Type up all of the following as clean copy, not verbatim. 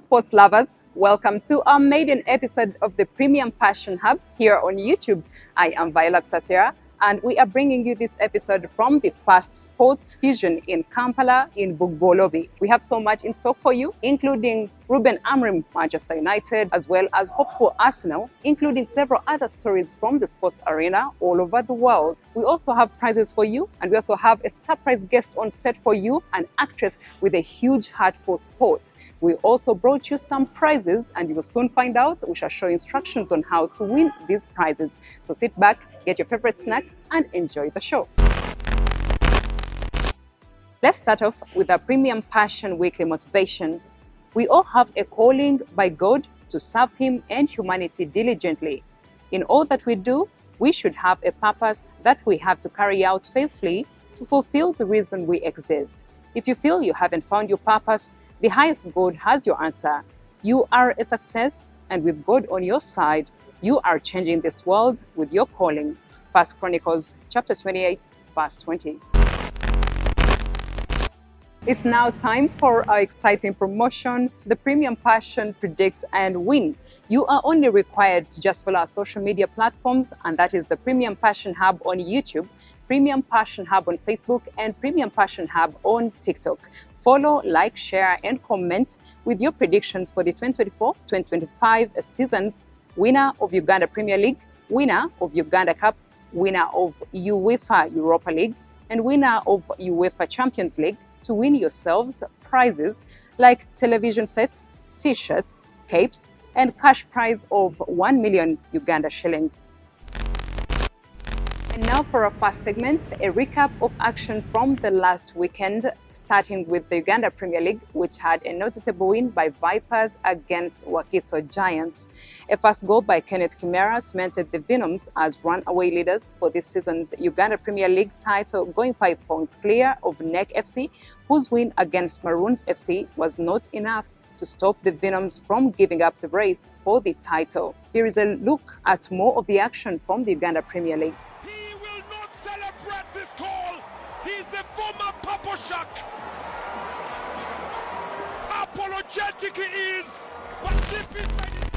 sports lovers, welcome to our maiden episode of the Premium Passion Hub here on YouTube. I am Viola Sasera, and we are bringing you this episode from the Fast Sports Fusion in Kampala in Bugolobi. We have so much in stock for you, including Ruben Amorim, Manchester United, as well as hopeful Arsenal, including several other stories from the sports arena all over the world. We also have prizes for you, and we also have a surprise guest on set for you, an actress with a huge heart for sport. We also brought you some prizes, and you will soon find out. We shall show instructions on how to win these prizes. So sit back, get your favorite snack, and enjoy the show. Let's start off with our Premium Passion Weekly Motivation. We all have a calling by God to serve Him and humanity diligently. In all that we do, we should have a purpose that we have to carry out faithfully to fulfill the reason we exist. If you feel you haven't found your purpose, the highest God has your answer. You are a success, and with God on your side, you are changing this world with your calling. 1 Chronicles chapter 28, verse 20. It's now time for our exciting promotion, the Premium Passion Predict and Win. You are only required to just follow our social media platforms, and that is the Premium Passion Hub on YouTube, Premium Passion Hub on Facebook, and Premium Passion Hub on TikTok. Follow, like, share, and comment with your predictions for the 2024-2025 seasons, winner of Uganda Premier League, winner of Uganda Cup, winner of UEFA Europa League, and winner of UEFA Champions League, to win yourselves prizes like television sets, t-shirts, capes, and cash prize of 1 million Uganda shillings. And now for our first segment, a recap of action from the last weekend, starting with the Uganda Premier League, which had a noticeable win by Vipers against Wakiso Giants. A first goal by Kenneth Kimera cemented the Venoms as runaway leaders for this season's Uganda Premier League title, going 5 points clear of NEC FC, whose win against Maroons FC was not enough to stop the Venoms from giving up the race for the title. Here is a look at more of the action from the Uganda Premier League. He will not celebrate this goal. He's a former Paposhak. Apologetic he is, but deep inside his...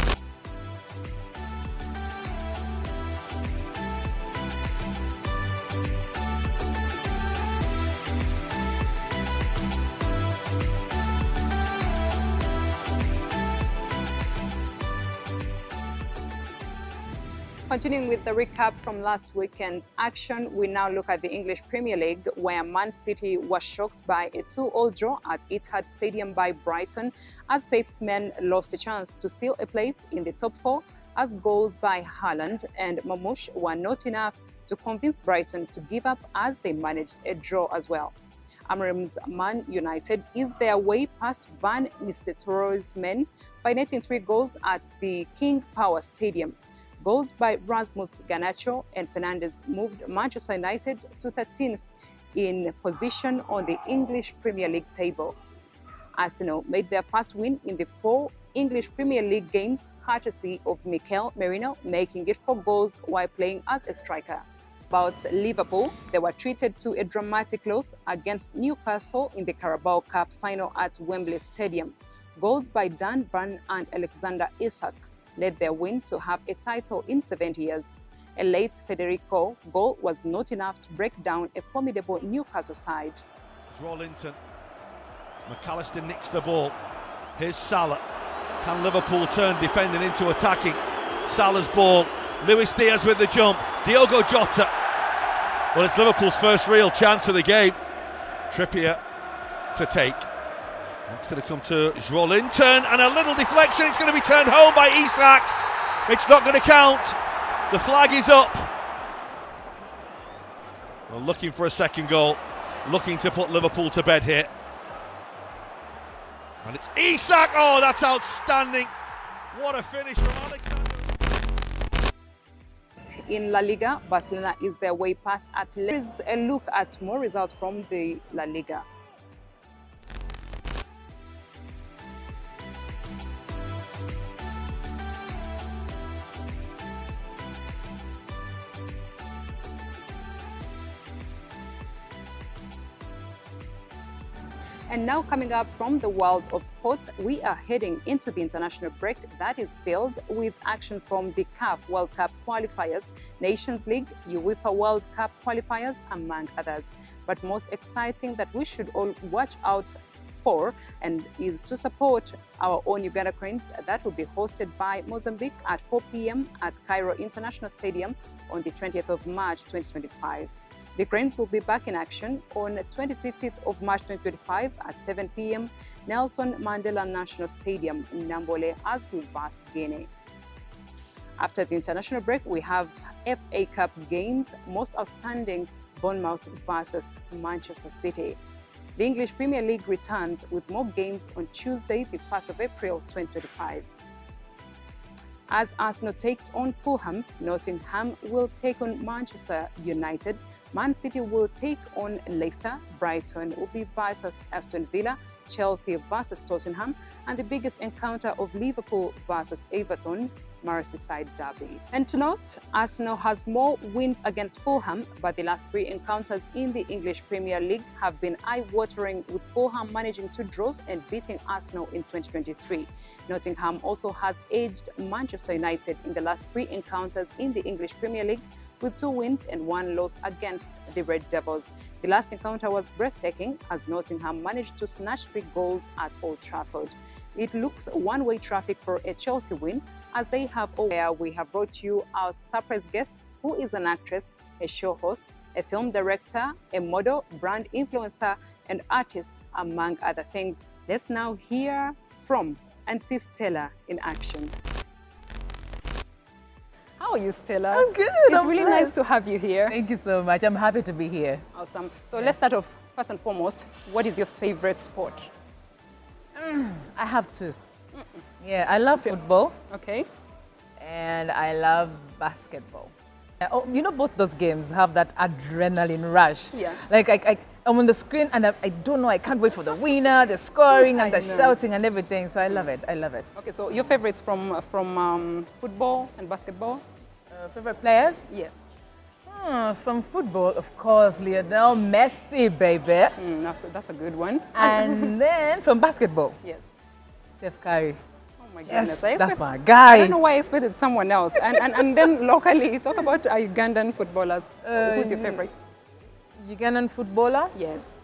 Continuing with the recap from last weekend's action, we now look at the English Premier League, where Man City was shocked by a 2-2 draw at Etihad Stadium by Brighton, as Pep's men lost a chance to seal a place in the top 4, as goals by Allan and Mamouche were not enough to convince Brighton to give up, as they managed a draw as well. Amorim's Man United is their way past Van Nistelrooy's men by netting 3 goals at the King Power Stadium. Goals by Rasmus Garnacho and Fernandes moved Manchester United to 13th in position on the English Premier League table. Arsenal made their first win in the 4 English Premier League games, courtesy of Mikel Merino, making it 4 goals while playing as a striker. About Liverpool, they were treated to a dramatic loss against Newcastle in the Carabao Cup final at Wembley Stadium. Goals by Dan Burn and Alexander Isak led their win to have a title in 70 years. A late Federico goal was not enough to break down a formidable Newcastle side. Linton. McAllister nicks the ball. Here's Salah. Can Liverpool turn defending into attacking? Salah's ball. Luis Diaz with the jump. Diogo Jota. Well, it's Liverpool's first real chance of the game. Trippier to take. That's going to come to Linton, and a little deflection. It's going to be turned home by Isak. It's not going to count. The flag is up. Well, looking for a second goal, looking to put Liverpool to bed here. And it's Isak. Oh, that's outstanding. What a finish from Alexander. In La Liga, Barcelona is their way past Atletico. Here is a look at more results from the La Liga. And now coming up from the world of sport, we are heading into the international break that is filled with action from the CAF World Cup qualifiers, Nations League, UEFA World Cup qualifiers, among others. But most exciting that we should all watch out for and is to support our own Uganda Cranes that will be hosted by Mozambique at 4 p.m. at Cairo International Stadium on the 20th of March 2025. The Cranes will be back in action on 25th of March 2025 at 7 p.m. Nelson Mandela National Stadium in Nambole as we verse Guinea. After the international break, we have FA Cup games, most outstanding Bournemouth versus Manchester City. The English Premier League returns with more games on Tuesday, the 1st of April 2025. As Arsenal takes on Fulham, Nottingham will take on Manchester United, Man City will take on Leicester, Brighton will be versus Aston Villa, Chelsea versus Tottenham, and the biggest encounter of Liverpool versus Everton, Merseyside derby. And to note, Arsenal has more wins against Fulham, but the last 3 encounters in the English Premier League have been eye-watering, with Fulham managing 2 draws and beating Arsenal in 2023. Nottingham also has edged Manchester United in the last 3 encounters in the English Premier League, with 2 wins and 1 loss against the Red Devils. The last encounter was breathtaking as Nottingham managed to snatch 3 goals at Old Trafford. It looks one-way traffic for a Chelsea win, as they have where we have brought you our surprise guest, who is an actress, a show host, a film director, a model, brand influencer, and artist, among other things. Let's now hear from and see Stella in action. How are you, Stella? I'm good. It's really nice to have you here. Thank you so much. I'm happy to be here. Awesome. So let's start off, first and foremost, what is your favorite sport? I have 2. Yeah, I love football. Okay. And I love basketball. Oh, you know, both those games have that adrenaline rush. Yeah. Like I'm on the screen and I don't know, I can't wait for the winner, the scoring and the shouting and everything. So I love it. I love it. Okay, so your favorites from football and basketball? Favorite players? Yes. From football, of course, Lionel Messi, baby. That's a good one. And then from basketball, Yes. Steph Curry. Oh my Yes, goodness. that's my guy. I don't know why I expected someone else. And then locally, talk about Ugandan footballers. Who's your favorite? Ugandan footballer? Yes.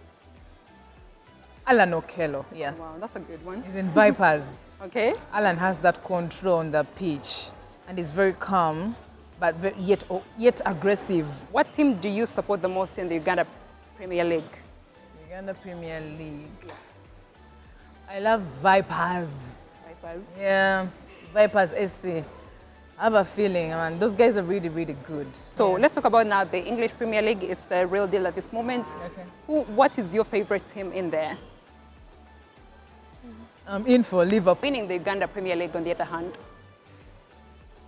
Allan Okello, yeah. Wow, that's a good one. He's in Vipers. Okay. Allan has that control on the pitch and is very calm, but yet aggressive. What team do you support the most in the Uganda Premier League? Uganda Premier League. I love Vipers. Vipers. Yeah, Vipers SC. I have a feeling, man, those guys are really, really good. So let's talk about now the English Premier League. It's the real deal at this moment. Okay. What is your favorite team in there? I'm in for Liverpool. Winning the Uganda Premier League on the other hand.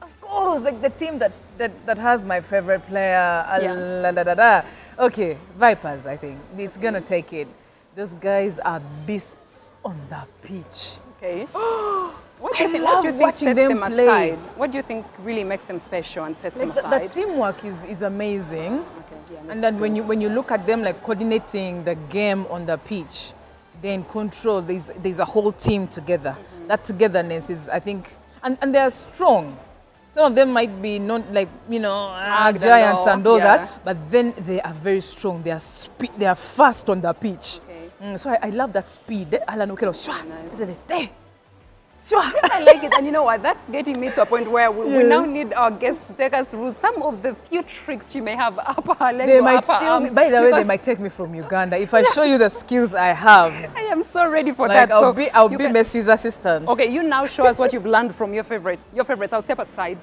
Of course, like the team that has my favorite player. Yeah. Okay, Vipers, I think. It's gonna take it. Those guys are beasts on the pitch. Okay. What I do you love think watching sets them them play. aside? What do you think really makes them special and sets them Like the aside? teamwork is amazing. Okay, yeah, And then when you look at them like coordinating the game on the pitch, then control, there's a whole team together. That togetherness is, I think, and they are strong. Some of them might be not like, giants and all that, but then they are very strong. They are fast on the pitch. Okay. So I love that speed. Allan Okello, I like it, and you know what? That's getting me to a point where we now need our guests to take us through some of the few tricks she may have up her legs. They might steal me. By the way, they might take me from Uganda if I show you the skills I have. I am so ready for Like that. I'll be Messi's assistant. Okay, you now show us what you've learned from your favorites. Your favorites. I'll step aside.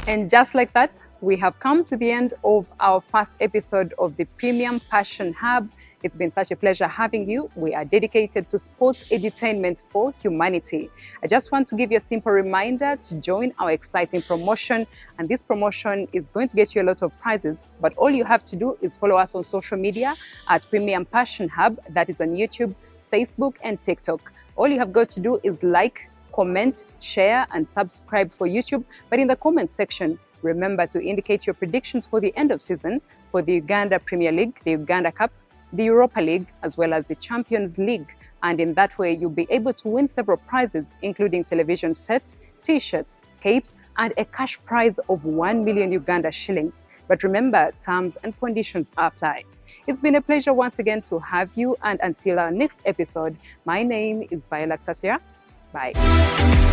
And just like that, we have come to the end of our first episode of the Premium Passion Hub. It's been such a pleasure having you. We are dedicated to sports edutainment for humanity. I just want to give you a simple reminder to join our exciting promotion. And this promotion is going to get you a lot of prizes. But all you have to do is follow us on social media at Premium Passion Hub. That is on YouTube, Facebook, and TikTok. All you have got to do is like, comment, share, and subscribe for YouTube. But in the comment section, remember to indicate your predictions for the end of season for the Uganda Premier League, the Uganda Cup, the Europa League, as well as the Champions League. And in that way, you'll be able to win several prizes, including television sets, t-shirts, capes, and a cash prize of 1 million Uganda shillings. But remember, terms and conditions apply. It's been a pleasure once again to have you. And until our next episode, my name is Viola Sasira. Bye.